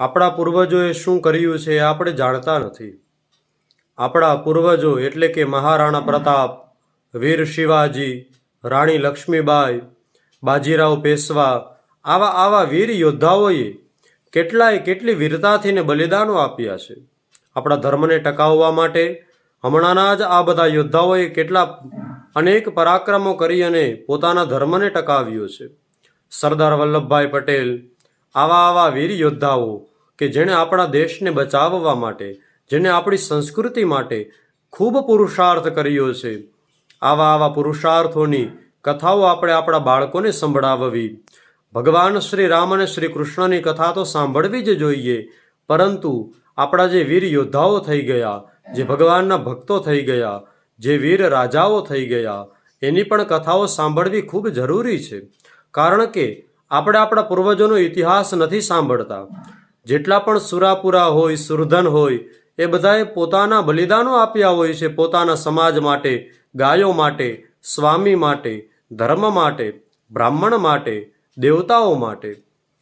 આપણા પૂર્વજોએ શું કર્યું છે એ આપણે જાણતા નથી. આપણા પૂર્વજો એટલે કે મહારાણા પ્રતાપ, વીર શિવાજી, રાણી લક્ષ્મીબાઈ, બાજીરાવ પેશવા, આવા વીર યોદ્ધાઓએ કેટલી વીરતાથી ને બલિદાનો આપ્યા છે. આપણા ધર્મને ટકાવવા માટે હમણાંના જ આ બધા યોદ્ધાઓએ કેટલા અનેક પરાક્રમો કરી અને પોતાના ધર્મને ટકાવ્યો છે. સરદાર વલ્લભભાઈ પટેલ, આવા વીર યોદ્ધાઓ કે જેણે આપણા દેશને બચાવવા માટે, જેણે આપણી સંસ્કૃતિ માટે ખૂબ પુરુષાર્થ કર્યો છે. આવા પુરુષાર્થોની કથાઓ આપણે આપણા બાળકોને સંભળાવવી. ભગવાન શ્રી રામ અને શ્રી કૃષ્ણની કથા તો સાંભળવી જ જોઈએ, પરંતુ આપણા જે વીર યોદ્ધાઓ થઈ ગયા, જે ભગવાનના ભક્તો થઈ ગયા, જે વીર રાજાઓ થઈ ગયા, એની પણ કથાઓ સાંભળવી ખૂબ જરૂરી છે. કારણ કે આપણે આપણા પૂર્વજોનો ઇતિહાસ નથી સાંભળતા. જેટલા પણ સુરાપુરા હોય, સુરધન હોય, એ બધાએ પોતાના બલિદાનો આપ્યા હોય છે, પોતાના સમાજ માટે, ગાયો માટે, સ્વામી માટે, ધર્મ માટે, બ્રાહ્મણ માટે, દેવતાઓ માટે.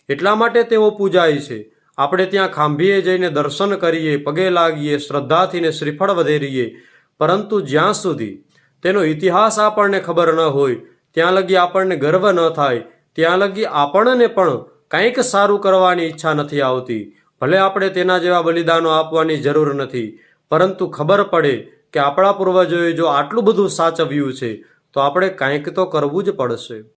એટલા માટે તેઓ પૂજાય છે. આપણે ત્યાં ખાંભીએ જઈને દર્શન કરીએ, પગે લાગીએ, શ્રદ્ધાથી ને શ્રીફળ વધેરીએ, પરંતુ જ્યાં સુધી તેનો ઇતિહાસ આપણને ખબર ન હોય, ત્યાં લગી આપણને ગર્વ ન થાય, ત્યાં લગી આપણને પણ કંઈક સારું કરવાની ઈચ્છા નથી આવતી. ભલે આપણે તેના જેવા બલિદાનો આપવાની જરૂર નથી, પરંતુ ખબર પડે કે આપણા પૂર્વજોએ જો આટલું બધું સાચવ્યું છે, તો આપણે કંઈક તો કરવું જ પડશે.